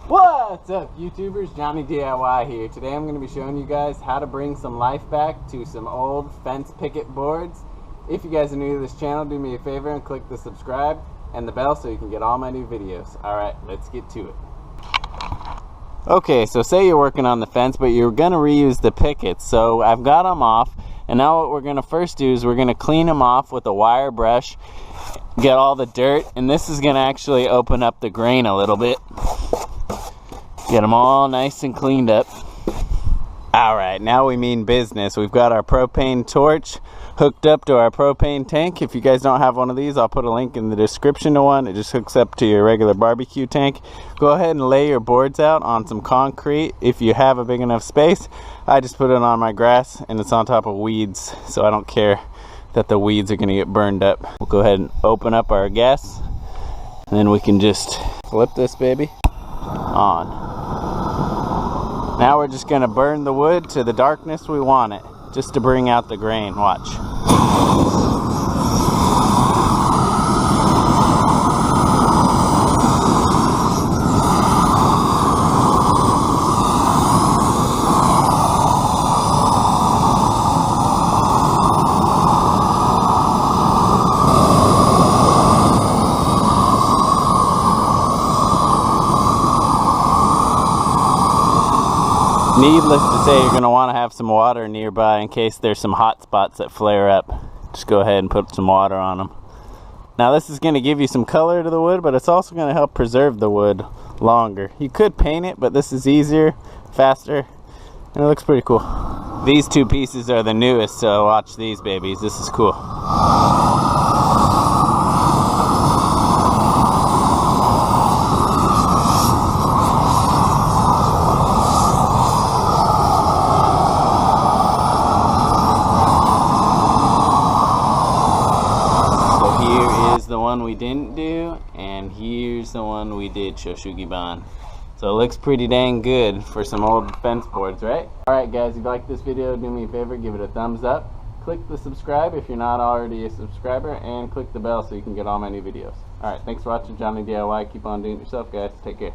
What's up, YouTubers? Johnny DIY here. Today I'm going to be showing you guys how to bring some life back to some old fence picket boards. If you guys are new to this channel, do me a favor and click the subscribe and the bell so you can get all my new videos. Alright, let's get to it. Okay, so say you're working on the fence, but you're going to reuse the pickets. So I've got them off, and now what we're going to first do is we're going to clean them off with a wire brush, get all the dirt, and this is going to actually open up the grain a little bit. Get them all nice and cleaned up. Alright, now we mean business. We've got our propane torch hooked up to our propane tank. If you guys don't have one of these, I'll put a link in the description to one. It just hooks up to your regular barbecue tank. Go ahead and lay your boards out on some concrete if you have a big enough space. I just put it on my grass and it's on top of weeds, so I don't care that the weeds are going to get burned up. We'll go ahead and open up our gas, and then we can just flip this baby on. Now we're just going to burn the wood to the darkness we want it, just to bring out the grain. Watch. Needless to say, you're going to want to have some water nearby in case there's some hot spots that flare up. Just go ahead and put some water on them. Now this is going to give you some color to the wood, but it's also going to help preserve the wood longer. You could paint it, but this is easier, faster, and it looks pretty cool. These two pieces are the newest, so watch these babies. This is cool. The one we didn't do, and here's the one we did SHOU SUGI. So it looks pretty dang good for some old fence boards, right? Alright guys, if you like this video, do me a favor, give it a thumbs up, click the subscribe if you're not already a subscriber, and click the bell so you can get all my new videos. Alright, thanks for watching Johnny DIY. Keep on doing it yourself, guys. Take care.